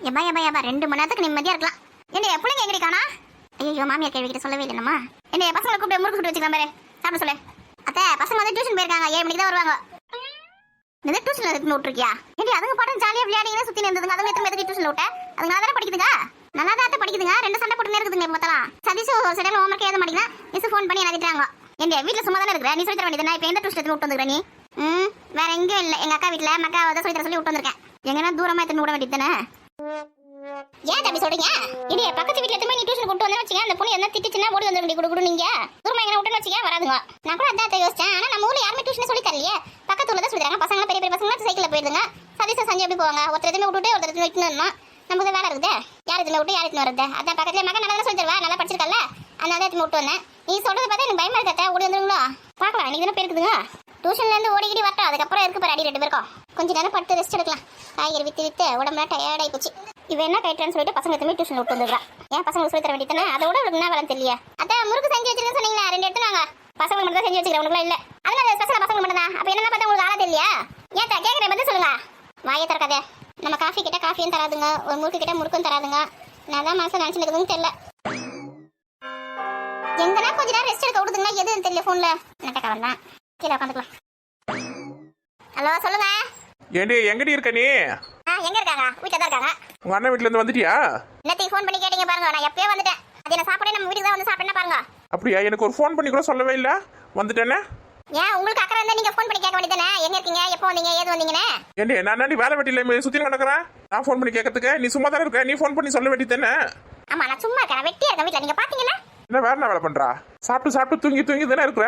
எப்பா எப்பா எப்பா 2 மணி நேரத்துக்கு நிம்மதியா இருக்கலாம். என்ன பிள்ளைங்க எங்கடி காணா? ஐயோ மாமியார் கேள்வி கிட்ட சொல்லவே இல்லைம்மா. என்ன பசங்களை கூப்பிட்டு முறுக்கு சுட்டு வச்சுக்கலாம் பாரு, சாப்பிட சொல்லு. அத்தை பசங்க வந்து டியூஷன் போயிருக்காங்க, 7 மணிக்கு தான் வருவாங்க. இந்த டியூஷன்ல இருக்கு விட்டுருக்கியா? ஏடி அதுங்க பாட்டு ஜாலியா விளையாடிங்க சுத்தி இருந்ததுங்க. அதுங்க எத்தனை பேருக்கு டியூஷன்ல விட்ட? அதுங்க நல்லா தானே படிக்குதுங்க, நல்லா தான் படிக்குதுங்க. 2 சண்டை போட்டு இருக்குதுங்க மொத்தம். சதீஷ் ஒரு சைடுல ஹோம்வொர்க் எழுத மாட்டேங்க. மிஸ் ஃபோன் பண்ணி எழுதிட்டாங்க. ஏண்டி வீட்ல சும்மா தானே இருக்கிற, நீ சொல்லி தர வேண்டியதுனா? இப்போ எந்த டியூஷன் எடுத்து விட்டு வந்துக்கிற நீ? வேற எங்கேயும் இல்லை, எங்க அக்கா வீட்டுல மக்கா அதை சொல்லி தர சொல்லி விட்டு வந்திருக்கேன். எங்கன்னா தூரமா எடுத்து விட வேண்டியது தானே? ஏன் தம்பி சொல்றீங்க? இடி பக்கத்து வீட்டுல எத்தனை நீ டியூஷன் கொண்டு வந்து வச்சுங்க, அந்த பொண்ணு என்ன திட்டுச்சுன்னா ஓடி வந்து கொடுக்குடு. நீங்க தூரமா எங்க விட்டுன்னு வச்சுக்க வராதுங்க. நான் கூட அதான் யோசிச்சேன். ஆனா நம்ம ஊர்ல யாருமே டியூஷன் சொல்லி தரலையே. பக்கத்து ஊர்ல தான் சொல்லி தராங்க. பசங்க பெரிய பெரிய பசங்க சைக்கிள்ல போயிருதுங்க. சதீஷ் சஞ்சய் எப்படி போவாங்க? ஒருத்தர் எதுவுமே விட்டுட்டு ஒருத்தர் எதுவுமே விட்டுணும். நமக்கு வேலை இருக்குது, யார் இதுல விட்டு யார் இதுல வருது? அதான் பக்கத்துல மகன் நல்லா சொல்லி தருவா, நல்லா படிச்சிருக்கல, அதனால தான் விட்டு வந்தேன். நீ சொல்றது பார்த்தா எனக்கு பயமா இருக்கா? ஓடி வந்துருங்களா? பாக்கலாம், இன்னைக்கு தானே போயிருக்குதுங்க. டியூஷன்ல இருந்து ஓடிக்கிடி வரட்டும், அதுக்கப்புறம் இருக்கு பாரு அடி 2 பேருக்கும். கொஞ்ச நேரம் படுத்து ரெஸ்ட் எடுக்கலாம். காய்கறி வித்து வித்து உடம்புலாம் டயர்ட் ஆகி போச்சு. இவ என்ன கைட்டான்னு சொல்லிட்டு பசங்க எத்தனை டியூஷன் விட்டு வந்துடுறான். ஏன் பசங்க சொல்லி தர வேண்டியதானே? அதோட உங்களுக்கு என்ன வேலை தெரியல. அதான் முறுக்கு செஞ்சு வச்சிருக்கேன்னு சொன்னீங்களா, 2 எடுத்துனாங்க. பசங்க மட்டும் தான் செஞ்சு வச்சுக்கிறேன், உங்களுக்கு இல்ல. அதனால ஸ்பெஷலா பசங்க மட்டும் தான். அப்ப என்ன பார்த்தா உங்களுக்கு ஆளா தெரியலையா? ஏன் கேட்கறேன் பதில் சொல்லுங்க. வாயை திறக்காதே. நம்ம காஃபி கிட்ட காஃபியும் தராதுங்க, ஒரு முறுக்கு கிட்ட முறுக்கும் தராதுங்க. நான் தான் மனசு நினைச்சு இருக்குதுன்னு தெரியல. எங்கன்னா கொஞ்ச நேரம் ரெஸ்ட் எடுக்க விடுதுங்களா? எதுன்னு தெரியல. போன்ல நட்டக்காரன் தான். கீழே உட்காந்துக்கலாம். ஹலோ சொல்லுங்க. ஏண்டி எங்கடி இருக்க நீ? எங்க இருக்காங்க? வீட்டுல தான் இருக்காங்க. உங்க அண்ணன் வீட்டுல இருந்து வந்துட்டியா? நேத்து ஃபோன் பண்ணி கேட்டீங்க பாருங்க, நான் எப்பயே வந்துட்டேன். அது என்ன சாப்பாடே நம்ம வீட்டுக்கு தான் வந்து சாப்பிட்டேன்னா பாருங்க. அப்படியா? எனக்கு ஒரு ஃபோன் பண்ணி கூட சொல்லவே இல்ல, வந்துட்டேனே. ஏன் உங்களுக்கு அக்கறை இருந்தா நீங்க ஃபோன் பண்ணி கேட்க வேண்டியதானே? எங்க இருக்கீங்க, எப்போ வந்தீங்க, ஏது வந்தீங்கன்னு? ஏண்டி நான் வேலை வெட்டில சுத்தி நடக்கிறேன், நான் ஃபோன் பண்ணி கேட்கறதுக்கு நீ சும்மா தானே இருக்க, நீ ஃபோன் பண்ணி சொல்ல வேண்டியதானே? ஆமா நான் சும்மா இருக்கேன், வெட்டியா இருக்கேன் வீட்டுல. நீங்க பாத்தீங்கன்னா என்ன வேற என்ன வேலை பண்றா? சாப்பிட்டு தூங்கி தானே இருக்கிற?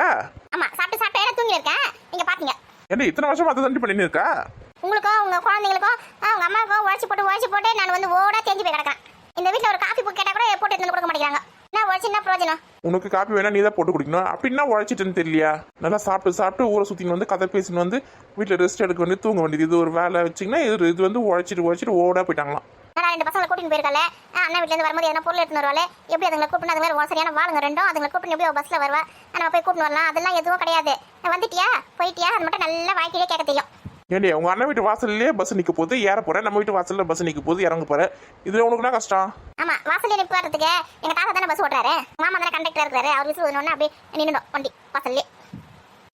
ஆமா சாப்பிட்டு தூங்கி இருக்கேன். நீங்க பாத்தீங்க என்ன இத்தனை வருஷமா அதை தண்டி பண்ணி இருக்கா? உங்களுக்கும் உங்க குழந்தைங்களுக்கும் உங்க அம்மாவுக்கும் உழைச்சி போட்டு நான் வந்து ஓடா தேஞ்சு போய் கிடக்கேன். இந்த வீட்டுல ஒரு காஃபி கேட்டா கூட போட்டு எடுத்து கொடுக்க மாட்டேங்கிறாங்க. என்ன உழைச்சி என்ன பிரயோஜனம்? உனக்கு காப்பி வேணா நீ தான் போட்டு குடிக்கணும். அப்படின்னா உழைச்சிட்டுன்னு தெரியலையா? நல்லா சாப்பிட்டு ஊரை சுத்தின்னு வந்து கதை பேசின்னு வந்து வீட்டுல ரெஸ்ட் எடுக்க வேண்டியது, தூங்க வேண்டியது. இது ஒரு வேலை வச்சிங்கன்னா இது வந்து உழைச்சிட்டு ஓடா போயிட்டாங்களாம். நான் 2 பசங்களை கூட்டிட்டு போயிருக்கல. அண்ணா வீட்டுல இருந்து வரும்போது என்ன பொருள் எடுத்துன்னு வருவாள். எப்படி அதுங்களை கூப்பிட்டு அது மாதிரி சரியான வாளுங்க 2 அதுங்களை கூப்பிட்டு எப்படி பஸ்ல வருவா, நம்ம போய் கூப்பிட்டு வரலாம். அதெல்லாம் எதுவும் கிடையாது. வந்துட்டியா போயிட்டியா அது மட்டும் நல்லா வாய்க்கிலே கேட்க தெரியும். ஏண்டி உங்க அண்ணன் வீட்டு வாசல்லே பஸ் நிக்க போகுது, ஏற போற. நம்ம வீட்டு வாசல்ல பஸ் நிக்க போகுது, இறங்க போற. இதுல உனக்கு என்ன கஷ்டம்? ஆமா வாசல்ல நிப்பாட்டுறதுக்கு எங்க தாத்தா தானே பஸ் ஓட்டுறாரு. மாமா தானே கண்டக்டர் இருக்காரு. அவர் விசில் ஒண்ணு அப்படியே நின்னுடும் வண்டி வாசல்லே.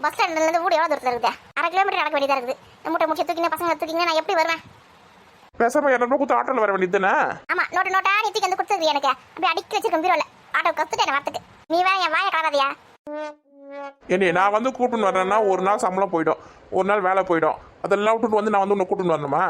பஸ் ஸ்டாண்ட்ல இருந்து வீடு எவ்வளவு தூரத்துல இருக்குது? 1/2 கிலோமீட்டர் நடக்க வேண்டியதா இருக்குது. மூட்டை முடிச்சு தூக்கிங்க பசங்க தூக்கிங்க நான் எப்படி வருவேன்? பேசாம 200 கொடுத்து ஆட்டோல வர வேண்டியது தானே? ஆமா நோட்டா நீ வந்து கொடுத்தது எனக்கு அப்படியே அடிக்கி வச்சிருக்கேன் பீரோல. ஆட்டோ கத்துட்டேன் வரத்துக்கு. நீ வேற என் வாயை கலராதியா? ஏண்டி நான் வந்து கூப்பிட்டு வரேன்னா ஒரு நாள் சம்பளம் போயிடும், ஒரு நாள் வேலை போயிடும். அதெல்லாம் விட்டுட்டு வந்து நான் வந்து உன்னை கூப்பிட்டு வரணுமா?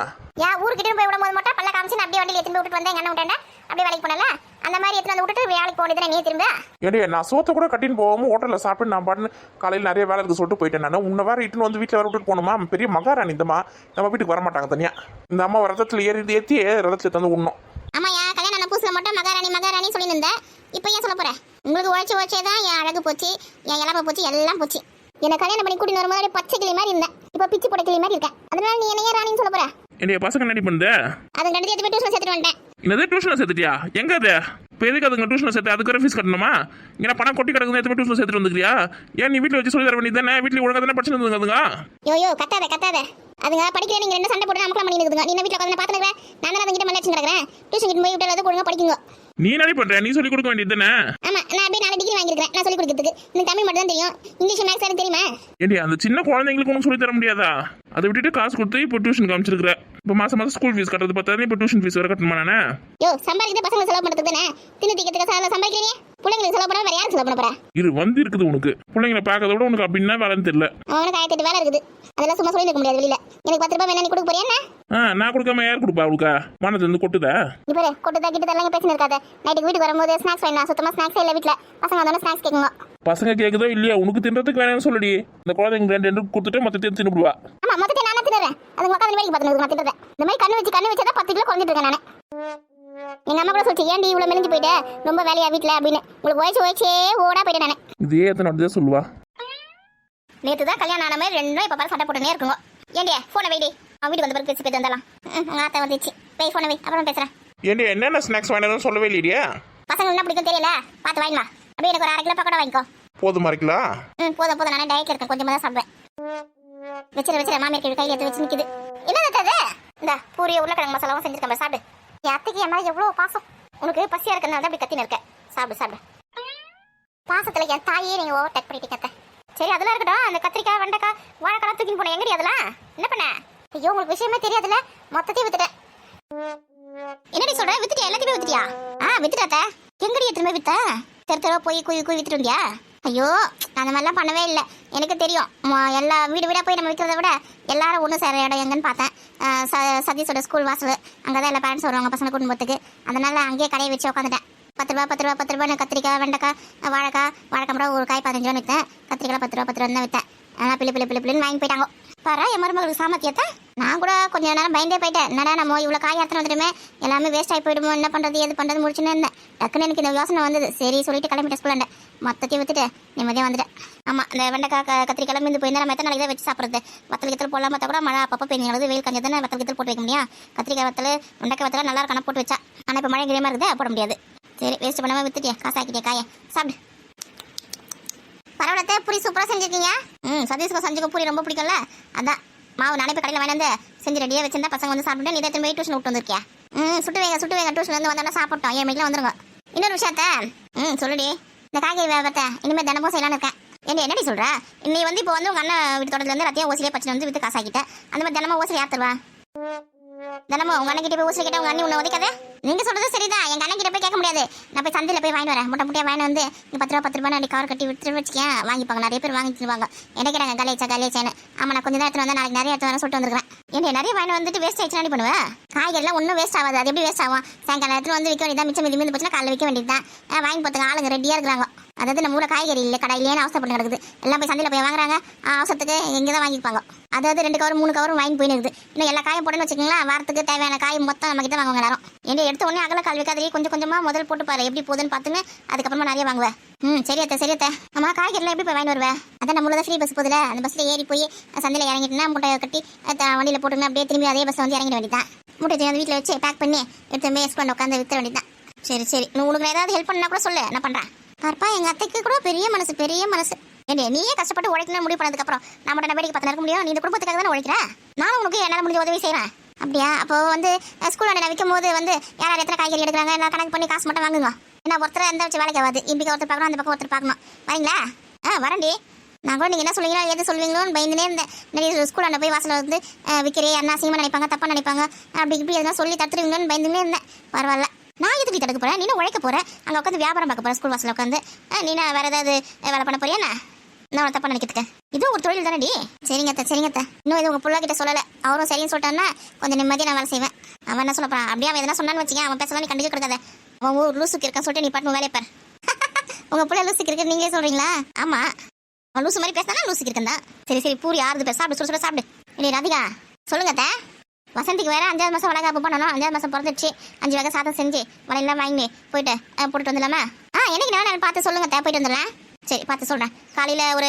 ஏன் ஊருக்கு போய் விடும்போது மட்டும் பல்ல காமிச்சு நான் அப்படியே வண்டியில் எடுத்து விட்டுட்டு வந்தேன். எங்க அண்ணன் விட்டேன் அப்படியே வேலைக்கு போனல அந்த மாதிரி எடுத்து வந்து விட்டுட்டு வேலைக்கு போனதுனா நீ திரும்ப? ஏண்டி நான் சோத்தை கூட கட்டின்னு போகாம ஹோட்டலில் சாப்பிட்டு நான் பாட்டு காலையில் நிறைய வேலை இருக்கு சொல்லிட்டு போயிட்டேன். நான் உன்னை வேற இட்டுன்னு வந்து வீட்டில் வர விட்டுட்டு போகணுமா? பெரிய மகாராணி இந்தம்மா நம்ம வீட்டுக்கு வர மாட்டாங்க தனியா. இந்த அம்மா ரதத்தில் ஏற்றி ரதத்தில் தந்து உண்ணும். ஆமா என் கல்யாணம் பூசில மட்டும் மகாராணி சொல்லி இருந்தேன். இப்போ ஏன் சொல்ல போறேன்? உங்களுக்கு உழைச்சே தான் என் அழகு போச்சு, என் இளமை போச்சு, எல்லாம் போச்சு. என்ன கல்யாணம் பண்ணி கூட்டின்னு வரும்போது பச்சை கிளி மாதிரி இருந்தேன், இப்போ பிச்சு போட கிளி மாதிரி இருக்கேன். அதனால நீ என்ன ராணின்னு சொல்ல போற? என்னைய பசங்க நடி பண்ணுது. அது 2 எடுத்து டியூஷன் சேர்த்துட்டு வந்துட்டேன். என்னது டியூஷன் சேர்த்துட்டியா? எங்க அது? இப்போ எதுக்கு அதுங்க டியூஷன் சேர்த்து? அதுக்கு ஒரு ஃபீஸ் கட்டணுமா? இங்கே பணம் கொட்டி கிடக்குது, எடுத்து டியூஷன் சேர்த்துட்டு வந்துக்கிறியா? ஏன் நீ வீட்டில் வச்சு சொல்லி தர வேண்டியது தானே? வீட்டில் ஒழுங்காக தானே படிச்சுட்டு வந்துங்க அதுங்க. யோ கத்தாத அதுங்க படிக்கிற நீங்க 2 சண்டை போட்டு நமக்குலாம் பண்ணி இருக்குதுங்க. நீ வீட்டில் உட்காந்து பார்த்துக்கிறேன். நான் தான் அதுங்கிட்ட மலைச்சு கிடக்குறேன். டியூஷன் கிட்ட போய் விட்டு ஒழுங்கா படிக்குங்க. நீ நடி பண்ற, நீ சொல்லி கொடுக்க வேண்டியது தானே? ஆமா நான் அப்படியே 4 டிகிரி வாங்கியிருக்கேன் நான் சொல்லி கொடுக்கிறதுக்கு. எனக்கு தமிழ் மட்டும் தான் தெரியும், இங்கிலீஷ் மேக்ஸ் எனக்கு தெரியுமா? ஏண்டி அந்த சின்ன குழந்தைங்களுக்கு ஒன்றும் சொல்லி தர முடியாதா? அதை விட்டுட்டு காசு கொடுத்து இப்போ டியூஷன் காமிச்சிருக்கிற. இப்போ மாசம் ஸ்கூல் ஃபீஸ் கட்டுறது பார்த்தா இப்போ டியூஷன் ஃபீஸ் வர கட்டணுமா? நானே சம்பாதிக்கிற பசங்க செலவு பண்ணுறதுக்கு தானே. தின்னு திக்கிறதுக்கு சம்பாதிக்கிறீங்க. பிள்ளைங்களுக்கு செலவு பண்ண வேற யாரும் செலவு பண்ண போறா? இது வந்து இருக்குது உனக்கு. பிள்ளைங்களை பார்க்கறத விட உனக்கு அப்படின்னா வேலைன்னு தெரியல. அவனுக்கு 1008 வேலை இருக்குது. அதெல்லாம் சும்மா சொல்லி இருக்க முடியாது வெளியில. எனக்கு 10 ரூபாய் வேணா நீ கொடுக்க போறியா என்ன? நான் கொடுக்காம யார் கொடுப்பா? அவளுக்கா வானத்துல இருந்து கொட்டுதா? இப்போ கொட்டுதா கிட்ட எல்லாம் பேசினு இருக்காத. நைட்டுக்கு வீட்டுக்கு வரும்போது ஸ்நாக்ஸ் வேணும். சுத்தமா ஸ்நாக்ஸ் இல்ல வீட்டுல. பசங்க வந்தோட ஸ்நாக்ஸ் கேட்குங்க. பசங்க கேட்குதோ இல்லையா? உனக்கு தின்றதுக்கு வேணும்னு சொல்லடி. இந்த குழந்தைங்க 2 கொடுத்துட்டு மொத்தத்தையும் தின்னுடுவா. ஆமா மொத்தத்தை நானே தின்னுறேன். அது உட்காந்து வேலைக்கு பார்த்துட்டு நான் தின்னுறேன். இந்த மாதிரி கண்ணு வச்சா 10 கிலோ குறைஞ்சிட்டு இருக்கேன் நானே. எங்க அம்மா கூட சொல்லிச்சு ஏன்டி இவ்வளவு மெலிஞ்சு போயிட்ட, ரொம்ப வேலையா வீட்டுல அப்படின்னு. உங்களுக்கு உழைச்சே ஓடா போயிட்டேன் நானே. இதே எத்தனை அப்படிதான் சொல்லுவா. நேற்று தான் கல்யாணம் ஆன மாதிரி 2 இப்போ பாரு சட்டை போட்டுனே இருக்குங்க. ஏண்டியா ஃபோனை வைடி, அவன் வீட்டுக்கு வந்து பேசி பேசி வந்தாலாம். உங்க ஆத்தா வந்துச்சு. போய் ஃபோனை வை, அப்புறம் பேசுறேன். ஏண்டி என்னென்ன ஸ்நாக்ஸ் வாங்கினதுன்னு சொல்லவே இல்லையா? பசங்க என்ன பிடிக்கும் தெரியல, பார்த்து வாங்கிமா. அப்படியே எனக்கு ஒரு 1/2 கிலோ பக்கோடா வாங்கிக்கோ. போதுமா இருக்கலாம்? போதும் நானே டயட்ல இருக்கேன், கொஞ்சமா தான் சாப்பிடுவேன். வச்சிர மாமியார் கையில் எடுத்து வச்சு நிக்குது. என்ன அது? இந்த பூரிய உருளைக்கிழங்கு மசாலாவும் செஞ்சிருக்கேன், சாப்பிடு. என் அத்தைக்கு என் மேல எவ்வளவு பாசம். உனக்கு பசியா இருக்கனால தான் அப்படி கத்தின இருக்க. சாப்பிடு சாப்பிடு. பாசத்துல என் தாயே நீங்க ஓவர் டேக் பண்ணிட்டு கத்த. சரி அதெல்லாம் இருக்கட்டும். அந்த கத்திரிக்காய் வெண்டைக்காய் வாழைக்காய் தூக்கி போன எங்கடி அதெல்லாம் என்ன பண்ண? ஐயோ உங்களுக்கு விஷயமே தெரியாதுல்ல, மொத்தத்தையும் வித்துட்டேன். என்னடி சொல்ற? வித்துட்டியா? எல்லாத்தையுமே வித்துட்டியா? வித்துட்டாத்த. எங்கடி எத்தனை வித்த? தெரு போய் குய் வித்துட்டு வந்தியா? ஐயோ அந்த மாதிரிலாம் பண்ணவே இல்லை, எனக்கு தெரியும். எல்லா வீடு வீடாக போய் நம்ம விற்கிறத விட எல்லாரும் ஒன்று சேர இடம் எங்கன்னு பார்த்தேன். சதீஷோட ஸ்கூல் வாசல், அங்கே தான் எல்லா பேரண்ட்ஸ் வருவாங்க பசங்க குடும்பத்துக்கு. அதனால அங்கேயே கடையை வச்சு உட்காந்துட்டேன். 10 ரூபா கத்திரிக்காய் வெண்டைக்காய் வாழைக்காய் ஒரு காய் 15 ரூபா விற்றேன். கத்திரிக்காய் 10 ரூபா தான் விற்றேன். ஆனால் பிள்ளைன்னு வாங்கி போயிட்டாங்க. பாரு என் மருமகளுக்கு சாமர்த்தியத்தை. நான் கூட கொஞ்சம் நேரம் பயந்தே போயிட்டேன். என்னடா நம்ம இவ்வளோ காய் அத்தனை வந்துடுமே, எல்லாமே வேஸ்ட் ஆகி போயிடுமோ, என்ன பண்ணுறது எது பண்ணுறது முடிச்சுன்னு இருந்தேன். டக்குன்னு எனக்கு இந்த யோசனை வந்தது. சரி சொல்லிட்டு கிளம்பிட்டேன் ஸ்கூலாண்ட. மொத்தத்தையும் வித்துட்டு நிம்மதியாக வந்துட்டேன். ஆமாம் இந்த வெண்டைக்காய் கத்திரிக்காய் மீந்து போயிருந்தா நம்ம எத்தனை நாளைக்கு தான் வச்சு சாப்பிட்றது? வத்தல் கித்தல் போடலாம். பார்த்தா கூட மழை அப்பப்போ பெய்யுது, வெயில் கஞ்சதானே வத்தல் கித்தல் போட்டு வைக்க முடியும். கத்திரிக்காய் வத்தல் வெண்டைக்காய் வத்தல் நல்லா இருக்கணும் போட்டு வச்சா. ஆனால் இப்போ மழை கிரியமாக இருக்குது, போட முடியாது. சரி வேஸ்ட் பண்ணாமல் வித்துட்டியா, காசு ஆக்கிட்டே காயை சாப்பிடு. பரவாயில்ல, பூரி சூப்பராக செஞ்சுருக்கீங்க. சதீஷ்க்கு சஞ்சுக்கு பூரி ரொம்ப பிடிக்கும்ல, அதான் மாவு நானே இப்போ கடையில் வாங்கி வந்து செஞ்சு ரெடியாக வச்சிருந்தா பசங்க வந்து சாப்பிட்டு நீ எத்தனை போய் டியூஷன் விட்டு வந்திருக்கியா? சுட்டு வைங்க டியூஷன் வந்து வந்தோன்னா சாப்பிட்டோம். 7 மணிக்கெலாம் வந்துருங்க. இன்னொரு விஷயத்த சொல்லுடி, இந்த காய்கறி வியாபாரத்தை இனிமேல் தினமும் செய்யலான்னு இருக்கேன். என்னடி சொல்கிற? இன்னை வந்து இப்போ வந்து உங்கள் அண்ணன் வீட்டு தோட்டத்தில் வந்து ரத்தியம் ஓசிலே பச்சனை வந்து விற்று காசாக்கிட்டேன். அந்த மாதிரி தினமும் ஓசிலை யார் தருவா? தினமும் உங்கள் அண்ணன் கிட்ட போய் ஓசிலை கேட்டால் உங்கள் அண்ணி உன்னை உதைக்காதே. நீங்கள் சொல்கிறது சரிதான், எங்கள் அண்ணன் கிட்ட போய் கேட்க முடியாது. நான் போய் சந்தையில் போய் வாங்கி வரேன். முட்டையாக வாங்கி வந்து நீ 10 ரூபா அப்படி கவர் கட்டி விட்டு வச்சுக்கேன், வாங்கிப்பாங்க. நிறைய பேர் வாங்கிட்டுருவாங்க. என்ன கேட்டாங்க கலேச்சேன்னு. ஆமாம் நான் கொஞ்சம் தான் எடுத்து வந்தால் நாளைக்கு நிறைய எடுத்து வரேன் சொல்லிட்டு வந்துருக்கேன். என்ன நிறைய வாங்கி வந்துட்டு வேஸ்ட் ஆயிடுச்சு என்ன பண்ணுவேன்? காய்கறிலாம் ஒன்றும் வேஸ்ட் ஆகாது. அது எப்படி வேஸ்ட் ஆகும்? சாயங்காலம் எடுத்து வந்து விற்க வேண்டியதான். மிச்சம் மீந்து போச்சுன்னா காலையில் விற்க வேண்டியது தான். வாங்கி பார்த்துங்க, ஆளுங்க ரெடியாக இருக்கிறாங்க. அதாவது நம்ம ஊரில் காய்கறி இல்லை, கடையிலேயே அவசரப்பட்டு கிடக்குது. எல்லாம் போய் சந்தையில் போய் வாங்குறாங்க, அவசரத்துக்கு இங்கே தான் வாங்கிப்பாங்க. அதாவது 2 கவர் 3 கவரும் வாங்கி போயின்னு இருக்குது. இன்னும் எல்லா காயும் போட்டுன்னு வச்சுக்கோங்களா, வாரத்துக்கு தேவையான காய் மொத்தம் நம்ம கிட்ட வாங்குவாங்க எல்லாரும். என்ன எடுத்த உடனே அகல கால் வைக்காதே, கொஞ்சம் கொஞ்சமாக முதல் போட்டு பாரு எப்படி போகுதுன்னு பார்த்துன்னு அதுக்கப்புறமா நிறைய வாங்குவேன். சரியத்த. அம்மா காய்கறிலாம் எப்படி போய் வாங்கி வருவேன்? அதான் நம்மளோட ஃப்ரீ பஸ் போதில்ல, அந்த பஸ்ஸில் ஏறி போய் சந்தையில் இறங்கிட்டுனா மூட்டை கட்டி வண்டியில் போட்டுங்க, அப்படியே திரும்பி அதே பஸ் வந்து இறங்கிட வேண்டியதான். மூட்டை வந்து வீட்டில் வச்சு பேக் பண்ணி எடுத்து போய் எக்ஸ்பெண்ட் உட்காந்து விற்ற வேண்டியதான். சரி நீ உனக்கு ஏதாவது ஹெல்ப் பண்ணா கூட சொல்லு, நான் பண்ணுறேன். பார்ப்பா எங்கள் அத்தைக்கு கூட பெரிய மனசு. நீயே கஷ்டப்பட்டு உழைக்கணும் முடிவு பண்ணதுக்கப்புறம் நான் மட்டும் வேடிக்கை பார்த்து இருக்க முடியும்? நீ இந்த குடும்பத்துக்காக தானே உழைக்கிறேன். நானும் உனக்கு என்னால் முடிஞ்ச உதவி செய்கிறேன். அப்படியா? அப்போ வந்து ஸ்கூல் நான் விற்கும் போது வந்து யார் எத்தனை காய்கறி எடுக்கிறாங்க எல்லாம் கணக்கு பண்ணி காசு மட்டும் வாங்குங்க. ஏன்னா ஒருத்தர் எந்த வச்சு வேலைக்கு ஆகாது. இப்படி ஒருத்தர் பார்க்கணும், அந்த பக்கம் ஒருத்தர் பார்க்கணும். வரீங்களா? வரண்டி. நான் கூட நீங்கள் என்ன சொல்லுவீங்களோ எது சொல்லுவீங்களோன்னு பயந்துனே இருந்தேன். நிறைய ஸ்கூலில் போய் வாசலில் வந்து விற்கிறே அண்ணா அசிங்கமாக நினைப்பாங்க, தப்பாக நினைப்பாங்க, அப்படி இப்படி எதனா சொல்லி தத்துருவீங்களோன்னு பயந்துனே இருந்தேன். பரவாயில்ல, நான் எதுக்கு தடுக்க போகிறேன்? நீனும் உழைக்க போகிறேன், அங்கே உட்காந்து வியாபாரம் பார்க்க போகிறேன். ஸ்கூல் வாசலில் உட்காந்து நீனா வேறு ஏதாவது வேலை பண்ண போறியா? நான் தப்பா நினைக்கிறதுக்கு இதுவும் ஒரு தொழில் தானடி. சரிங்கத்த. இன்னும் இது உங்கள் பிள்ளை கிட்ட சொல்லலை. அவரும் சரின்னு சொல்லிட்டான்னா கொஞ்சம் நிம்மதியாக நான் வேலை செய்வேன். அவன் என்ன சொல்ல போறான்? அப்படியே அவன் எதனா சொன்னான்னு வச்சுக்கேன், அவன் பேசலாம் நீ கண்டிக்க கொடுக்காத. அவன் ஊர் லூசுக்கு இருக்கான்னு சொல்லிட்டு நீ பாட்டு வேலையை பாரு. உங்கள் பிள்ளை லூசுக்கு இருக்கு நீங்களே சொல்கிறீங்களா? ஆமாம், அவன் லூசு மாதிரி பேசினா லூசுக்கு இருக்கா. சரி பூரி ஆறுது பேர் சாப்பிடு, சுட சாப்பிடு. இல்லை ராதிகா சொல்லுங்கத்த. வசந்திக்கு வேற 5வது மாதம் வளகாப்பு பண்ணணும். 5வது மாதம் பிறந்துச்சு. 5 வகை சாதம் செஞ்சு வலையெல்லாம் வாங்கி போயிட்டு போட்டுட்டு வந்துடலாமா? என்னைக்கு நான் பார்த்து சொல்லுங்க, போயிட்டு வந்துடுறேன். சரி பார்த்து சொல்கிறேன். காலையில் ஒரு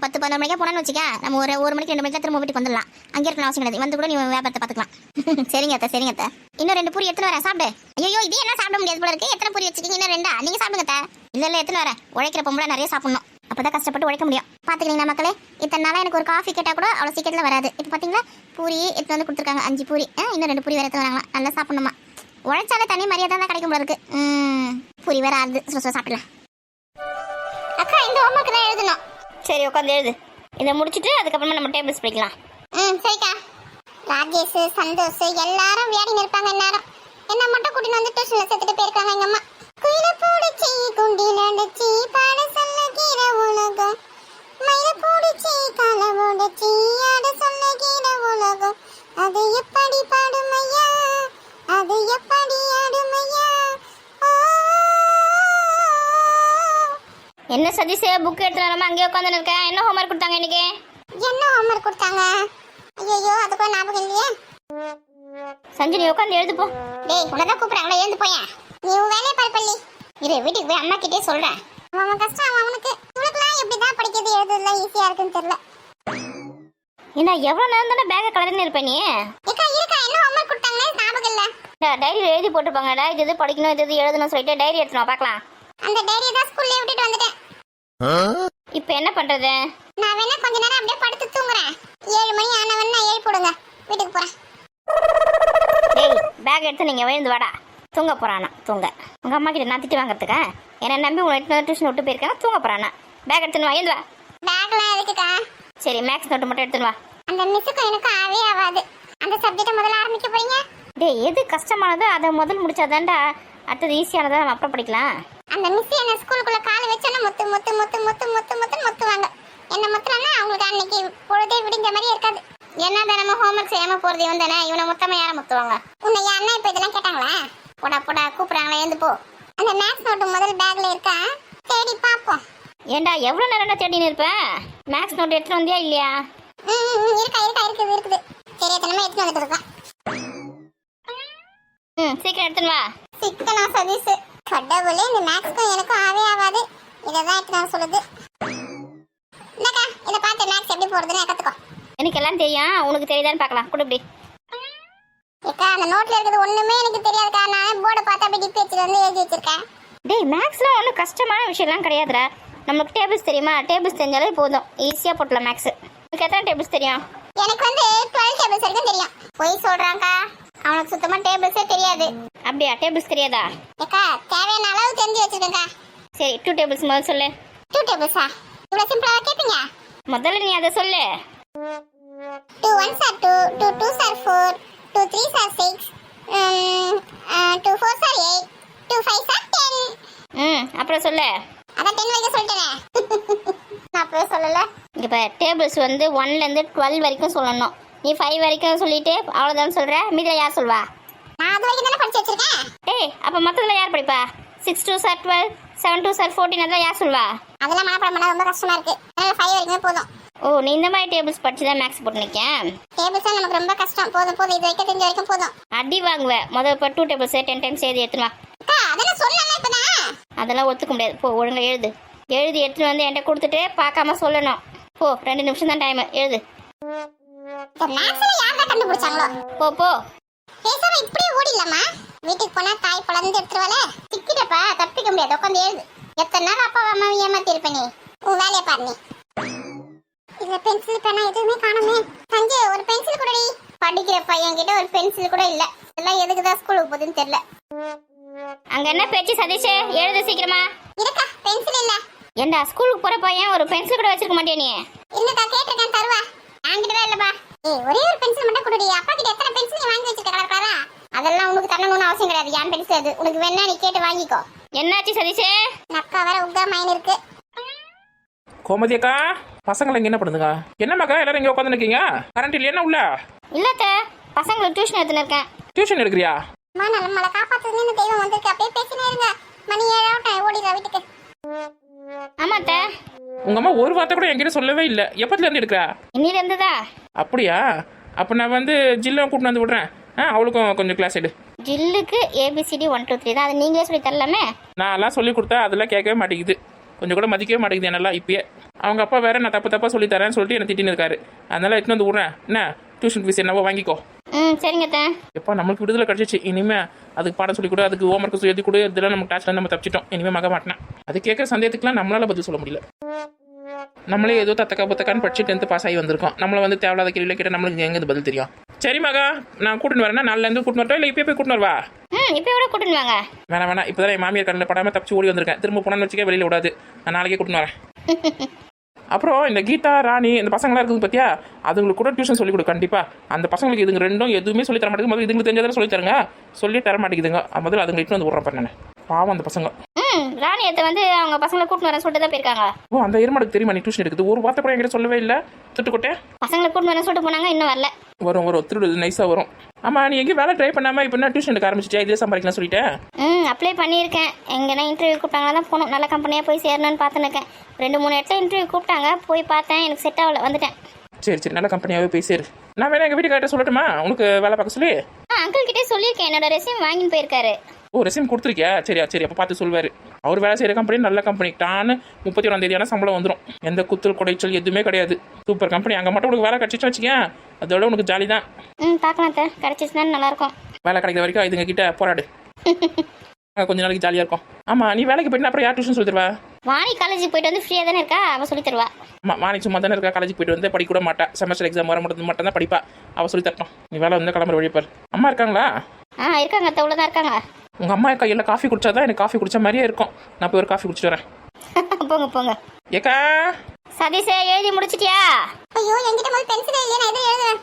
10-11 மணிக்கா போனான்னு வச்சுக்க, நம்ம ஒரு 1 மணிக்கு 2 மணிக்கா திரும்ப வீட்டுக்கு வந்துடலாம். அங்கே இருக்கணும் அவசியம் கிடையாது, வந்து கூட நீ வியாபாரத்தை பார்த்துக்கலாம். சரிங்கத்த. இன்னும் 2 பூரி எடுத்துன்னு வரேன், சாப்பிடு. ஐயோ இதே என்ன சாப்பிட முடியாது போல இருக்கு. எத்தனை பூரி வச்சுக்கிங்க? இன்னும் 2 நீங்கள் சாப்பிடுங்க. இல்லை எடுத்துன்னு வரேன். உழைக்கிற பொம்பளை நிறைய சாப்பிடணும், அப்பதான் கஷ்டப்பட்டு உழைக்க முடியும். பார்த்துக்கிறீங்களா மக்களே? இத்தனை நாளாக எனக்கு ஒரு காஃபி கேட்டால் கூட அவ்வளோ சீக்கிரத்தில் வராது. இப்போ பார்த்தீங்களா பூரி எடுத்து வந்து கொடுத்துருக்காங்க. 5 பூரி, இன்னும் 2 பூரி வேறு எடுத்து வராங்களா. நல்லா சாப்பிடணுமா? உழைச்சாலே தனி மரியாதை தான் கிடைக்கும் போல இருக்கு. பூரி வேற ஆறுது, சாப்பிடலாம். அக்கா இந்த ஹோம்ஒர்க் தான் எழுதணும். சரி உட்காந்து எழுது. இதை முடிச்சுட்டு அதுக்கப்புறமா நம்ம டேபிள்ஸ் படிக்கலாம். சரிக்கா. ராஜேஷ் சந்தோஷ் எல்லாரும் விளையாடி இருப்பாங்க. நேரம் என்ன மட்டும் கூட்டின்னு வந்து டியூஷன்ல சேர்த்துட்டு போயிருக்காங்க எங்க அம்மா. குயில போடுச்சி குண்டில அடிச்சி பாட சொல்லுகிற உலகம், மயில போடுச்சி கால ஓடுச்சி ஆட சொல்லுகிற உலகம், அது எப்படி பாடுமையா, அது எப்படி ஆடுமையா. என்ன சதீஷ் புக் எடுத்து வராம அங்கேயே உட்காந்து இருக்கேன்? என்ன ஹோம்ஒர்க் கொடுத்தாங்க இன்னைக்கு? என்ன ஹோம்ஒர்க் கொடுத்தாங்க? ஐயோ அது கூட ஞாபகம் இல்லையே. சஞ்சு நீ உட்காந்து எழுது போ. டேய் உனதான் கூப்பிடுறாங்களா, எழுந்து போயேன். நீ உன் வேலையை பாரு பள்ளி. இரு வீட்டுக்கு போய் அம்மா கிட்டே சொல்றேன். அவன் கஷ்டம் அவனுக்கு. உனக்குலாம் எப்படிதான் படிக்கிறது எழுதுறதுலாம் ஈஸியா இருக்குன்னு தெரியல. என்ன எவ்வளவு நேரம் தானே பேக்கை கலர்னு இருப்ப நீ? இருக்கா என்ன ஹோம்ஒர்க் கொடுத்தாங்கன்னு ஞாபகம் இல்ல. டைரியில எழுதி போட்டுருப்பாங்கடா, இது படிக்கணும் இது எழுதணும் சொல்லிட்டு டைரி எடுத்துனோம் பார்க்கலாம். அந்த டைரியை தான் ஸ்கூல்ல விட்டுட்டு வந்துட்டேன். இப்போ என்ன பண்றது? நான் வேணா கொஞ்ச நேரம் அப்படியே படுத்து தூங்குறேன். 7 மணி ஆனவன எழுப்பி போடுங்க, வீட்டுக்கு போறேன். டேய் பேக் எடுத்து நீங்கள் விழுந்து வாடா. தூங்க போகிறானா தூங்க. உங்கள் அம்மா கிட்ட நான் திட்டு வாங்குறதுக்கா? என்னை நம்பி உங்களை டியூஷன் விட்டு போயிருக்காங்க, தூங்க போகிறானா? பேக் எடுத்துன்னு வா, எழுந்து வா. பேக்லாம் எதுக்குக்கா? சரி, மேக்ஸ் நோட்டு மட்டும் எடுத்துன்னு வா. அந்த மிஸ்ஸுக்கும் எனக்கு ஆவே ஆகாது. அந்த சப்ஜெக்டை முதல்ல ஆரம்பிக்க போறீங்க? டேய், எது கஷ்டமானதோ அதை முதல் முடிச்சாதான்டா அடுத்தது ஈஸியானதை நம்ம அப்புறம் படிக்கலாம். அந்த மிஸ் என்ன ஸ்கூலுக்குள்ள காலை வச்சோன்னா முத்து முத்து முத்து முத்து முத்து முத்துன்னு முத்துவாங்க. என்ன முத்துறான்னா அவங்களுக்கு அன்னைக்கு பொழுதே விடிஞ்ச மாதிரி இருக்காது. என்ன நம்ம ஹோம்ஒர்க் செய்யாம போறது இவன் தானே, இவனை மொத்தமா யாரை முத்துவாங்க? உன்னை என் அண்ணா இப்ப இதெல்லாம் கேட்டாங்களா? போடா போடா கூப்பிடுறாங்களா, எழுந்து போ. அந்த மேக்ஸ் நோட்டு முதல் பேக்ல இருக்கா, தேடி பாப்போம். ஏண்டா எவ்வளவு நேரம் தேடின்னு இருப்பேன்? மேக்ஸ் நோட் எடுத்துட்டு வந்தியா இல்லையா? இருக்குது. சரி, எத்தனை எடுத்துட்டு வந்துட்டு இருக்கேன். சீக்கிரம் எடுத்துன்னு வா. சிக்கனா சதீஷ், கடவுளே, இந்த மேக்ஸ்க்கும் எனக்கும் ஆவே ஆகாது. இதான் எடுத்து சொல்லுது. இந்தக்கா, இதை பார்த்து மேக்ஸ் எப்படி போறதுன்னு கத்துக்கோ. எனக்கு எல்லாம் தெரியும், உனக்கு தெரியுதான்னு பார்க்கலாம். கொடு இப்படி. ஏக்கா, அந்த நோட்ல இருக்கிறது ஒண்ணுமே எனக்கு தெரியாதுக்கா. நான் போர்டை பார்த்து அப்படி டிப் வச்சுட்டு வந்து எழுதி வச்சிருக்கேன். டேய், மேக்ஸ்லாம் ஒன்றும் கஷ்டமான விஷயம்லாம் கிடையாதுடா. நம்மளுக்கு டேபிள்ஸ் தெரியுமா? டேபிள்ஸ் தெரிஞ்சாலே போதும், ஈஸியாக போட்டலாம் மேக்ஸ். உனக்கு எத்தனை டேபிள்ஸ் தெரியும்? எனக்கு 12 டேபிள்ஸ் வரைக்கும் தெரியும். போய் சொல்றாங்கக்கா, அவனுக்கு சுத்தமா டேபிள்ஸே தெரியாது. அப்படியா? டேபிள்ஸ் தெரியாதா? ஏக்கா, தேவையான அளவு தெரிஞ்சு வச்சிருக்கேன்க்கா. சரி, 2 டேபிள்ஸ் முதல்ல சொல்லு. 2 டேபிள்ஸா? இவ்வளோ சிம்பிளாக கேட்பீங்க? முதல்ல நீ அதை சொல்லு. 2 1s are 2, 2 2s are 4, 2 3s are 6, 2 4s are 8, 2 5s are 10. அப்புறம் சொல்லு. அதான் 10 வரைக்கும் சொல்லிட்டேனே. நான் அப்பவே சொல்லல. இங்க பாரு, டேபிள்ஸ் வந்து 1ல இருந்து 12 வரைக்கும் சொல்லணும். நீ 5 வரைக்கும் சொல்லிட்டு அவ்வளவுதான் சொல்ற. மீதில யார் சொல்வா? நான் அது வரைக்கும் தான படிச்சு வச்சிருக்கேன். ஏய், அப்ப மொத்தத்துல யார் படிப்பா? 6 2s are 12, 7 2s are 14 அத யார் சொல்வா? அதெல்லாம் மனப்பாடம் பண்ண ரொம்ப கஷ்டமா இருக்கு. அதனால 5 வரைக்கும் போதும். ஓ, நீ இந்த மாதிரி டேபிள்ஸ் படிச்சு தான் மேக்ஸ் போட்டு நிக்கேன். டேபிள்ஸ் நமக்கு ரொம்ப கஷ்டம். போதும் போதும், இது வரைக்கும் தெரிஞ்ச வரைக்கும் போதும். அடி வாங்குவே. முதல்ல இப்ப 2 டேபிள்ஸ் 10 டைம்ஸ் எழுதி எடுத்து வா. அக்கா, அதெல்லாம் சொல்லல இப்பதான். அதெல்லாம் ஒத்துக்க முடியாது. போ, ஒழுங்கா எழுது. எழுதி எடுத்து வந்து என்கிட்ட கொடுத்துட்டு பார்க்காம சொல்லணும். போ, 2 நிமிஷம் தான் டைம். எழுது. இந்த மேக்ஸ்ல யாரா கண்டுபிடிச்சாங்களோ? போ போ. பேசாம இப்படியே ஓடிடலாமா? வீட்டுக்கு போனா தாய் பழந்து எடுத்துருவாளே. சிக்கிட்டப்பா, தப்பிக்க முடியாது. உட்காந்து எழுது. எத்தனை நேரம் அப்பா அம்மா ஏமாத்தி இருப்ப நீ? உன் வேலையை பாரு நீ. இதுல பென்சில் பேனா எதுவுமே காணுமே. சஞ்சு, ஒரு பென்சில் கூடடி. படிக்கிற பையன் கிட்ட ஒரு பென்சில் கூட இல்ல. இதெல்லாம் எதுக்குதான் ஸ்கூலுக்கு போகுதுன்னு தெரியல. அங்க என்ன பேச்சு சதீஷ்? எழுது சீக்கிரமா. இருக்கா, பென்சில் இல்ல. ஏண்டா, ஸ்கூலுக்கு போற பையன் ஒரு பென்சில் கூட வச்சிருக்க மாட்டியா நீ? இல்லக்கா, கேட்டிருக்கேன், தருவா. என்கிட்ட இல்லப்பா. ஏய், ஒரே ஒரு பென்சில் மட்டும் கொடுடி. அப்பா கிட்ட எத்தனை பென்சில் நீ வாங்கி வச்சிருக்க கலர் கலரா? அதெல்லாம் உனக்கு தரணும்னு அவசியம் கிடையாது. என் பென்சில் அது. உனக்கு வேணா நீ கேட்டு வாங்கிக்கோ. என்னாச்சு சதீஷ்? நக்கா வேற உங்க மைண்ட் இருக்கு. கோமதி அக்கா, பசங்களை இங்கே என்ன பண்ணுதுங்க? என்னம்மாக்கா எல்லாரும் இங்கே உட்காந்து நிற்கீங்க? கரண்ட் இல்லையா உள்ள? இல்லத்த, பசங்களுக்கு டியூஷன் எடுத்துன்னு இருக்கேன். டியூஷன் எடுக்கிறியா? அம்மா, நம்மள காப்பாத்துறதுன்னு தெய்வம் வந்திருக்கு. அப்படியே பேசினே இருங்க. மணி 7 ஆகட்டும், ஓடிடுறா வீட்டுக்கு. ஆமாத்த. உங்க அம்மா ஒரு வார்த்தை கூட என்கிட்ட சொல்லவே இல்லை. எப்பத்துல இருந்து எடுக்கிறா? இன்னில இருந்துதா? அப்படியா? அப்போ நான் வந்து ஜில்லும் கூட்டிட்டு வந்து விடுறேன். அவளுக்கும் கொஞ்சம் கிளாஸ் எடு. ஜில்லுக்கு ABCD 1 2 3 தான். அது நீங்களே சொல்லி தரலாமே. நான் எல்லாம் சொல்லி கொடுத்தா அதெல்லாம் கேட்கவே மாட்டேங்குது. கொஞ்சம் கூட மதிக்கவே மாட்டேங்குது என்னெல்லாம் இப்பயே. அவங்க அப்பா வேற நான் தப்பா சொல்லி தரேன்னு சொல்லிட்டு என்ன திட்டின்னு இருக்காரு. அதனால எடுத்துன்னு வந்து விடுறேன். என்ன டியூஷன் ஃபீஸ் என்னவோ வாங்கிக்கோ. சரிங்க. எப்போ நம்மளுக்கு விடுதலை கிடைச்சிச்சு. இனிமே அதுக்கு பாடம் சொல்லி கொடு, அதுக்கு ஹோம் ஒர்க் எழுதி கொடு. இதெல்லாம் நம்ம கிளாஸ்ல நம்ம தப்பிச்சிட்டோம். இனிமே மக மாட்டேன். அது கேட்குற சந்தேகத்துக்குலாம் நம்மளால பதில் சொல்ல முடியல. நம்மளே ஏதோ தத்தக்கா புத்தக்கான்னு படிச்சு 10th பாஸ் ஆகி வந்திருக்கோம். நம்மளை வந்து தேவையில்லாத கேள்வியில் கேட்டால் நம்மளுக்கு எங்கே பதில் தெரியும்? சரி மகா, நான் கூட்டின்னு வரேன்னா நாளிலேருந்து கூட்டின்னு வரட்டா இல்லை இப்போ போய் கூட்டின்னு வரவா? இப்போ கூட கூட்டின்னு வாங்க. வேணாம், இப்போ தான் என் மாமியார் கண்ணில் படாமல் தப்பிச்சு ஓடி வந்திருக்கேன். திரும்ப போனான்னு வச்சுக்க வெளியில் விடாது. நான் நாளைக்கே கூட்டின்னு வரேன். அப்புறம் இந்த கீதா, ராணி, இந்த பசங்களாம் இருக்குது பார்த்தியா? அதுங்களுக்கு கூட டியூஷன் சொல்லிக் கொடு கண்டிப்பாக. அந்த பசங்களுக்கு இதுங்க ரெண்டும் எதுவுமே சொல்லி தர மாட்டேங்குது. முதல்ல இதுங்களுக்கு தெரிஞ்சதை சொல்லி தருங்க. சொல்லி தர மாட்டேங்குதுங்க. முதல்ல அதுங்க இட்டு வந்து விட்றேன் நான். பாவம் அந்த பசங்க. ராணி அத்தை வந்து அவங்க பசங்களை கூட்டின்னு வரேன் சொல்லிட்டு தான் போயிருக்காங்க. ஓ, அந்த எருமாடுக்கு தெரியுமா நீ டியூஷன் எடுக்குது? ஒரு வார்த்தை கூட என்கிட்ட சொல்லவே இல்லை. திட்டுக்கொட்டே பசங்களை கூட்டின்னு வரேன் சொல்லிட்டு போனாங்க, இன்னும் வரல. வரும் திருடு நைஸாக வரும். ஆமாம், நீ எங்கேயும் வேலை ட்ரை பண்ணாமல் இப்போ என்ன டியூஷன் எடுக்க ஆரம்பிச்சிட்டியா? இதே சம்பாதிக்கலாம் சொல்லிட்டேன். அப்ளை பண்ணியிருக்கேன். எங்கன்னா இன்டர்வியூ கூப்பிட்டாங்க தான் போகணும். நல்ல கம்பெனியாக போய் சேரணும்னு பார்த்துன்னு 2-3 இடத்துல இன்டர்வியூ கூப்பிட்டாங்க. போய் பார்த்தேன், எனக்கு செட் ஆகல, வந்துட்டேன். சரி, நல்ல கம்பெனியாகவே போய் சேரு. நான் வேணா எங்கள் வீட்டுக்கார்ட்ட சொல்லட்டுமா உனக்கு வேலை பார்க்க சொல்லி? அங்கிள் கிட்டே சொல்லியிருக்கேன். என்னோட ரெஸ்யூம் வாங்கின்னு போயிருக்காரு. ஓ, ரெஸ்யூம் கொடுத்துருக்கியா? சரி, அப்போ பார்த்து சொல்வார். அவர் வேலை செய்கிற கம்பெனி நல்ல கம்பெனி. டான்னு 31ஆம் தேதியான சம்பளம் வந்துடும். எந்த குத்தல் குடைச்சல் எதுவுமே கிடையாது. Super company. அங்கே மட்டும் உனக்கு வேலை கிடச்சிச்சு வச்சுக்கேன், அதோட உனக்கு ஜாலி தான். பார்க்கலாம் சார், கிடச்சிச்சுன்னா நல்லாயிருக்கும். வேலை கிடைக்கிற வரைக்கும் இதுங்க கிட்ட போராடு. கொஞ்ச நாளைக்கு ஜாலியாக இருக்கும். ஆமாம், நீ வேலைக்கு போயிட்டு அப்புறம் யார் டியூஷன் சொல்லி தருவா? வாணி காலேஜுக்கு போயிட்டு வந்து ஃப்ரீயாக தானே இருக்கா, அவள் சொல்லி தருவா. ஆமாம், வாணி சும்மா தானே இருக்கா. காலேஜுக்கு போயிட்டு வந்து படிக்க கூட மாட்டா. செமஸ்டர் எக்ஸாம் வர மட்டும் தான் படிப்பா. அவள் சொல்லி தரட்டும். நீ வேலை வந்து கிளம்புற வழிப்பார். அம்மா இருக்காங்களா? இருக்காங்க அத்தை, உள்ளதான் இருக்காங்க. உங்கள் அம்மா கையில் காஃபி குடிச்சாதான் எனக்கு காஃபி குடிச்ச மாதிரியே இருக்கும். நான் போய் ஒரு காஃபி குடிச்சிட்டு வரேன். போங்க போங்க. ஏக்கா சதீஷே எழுதி முடிச்சிட்டியா? ஐயோ என்கிட்ட முதல் பென்சிலே இல்லையே, நான் எதை எழுதுறேன்?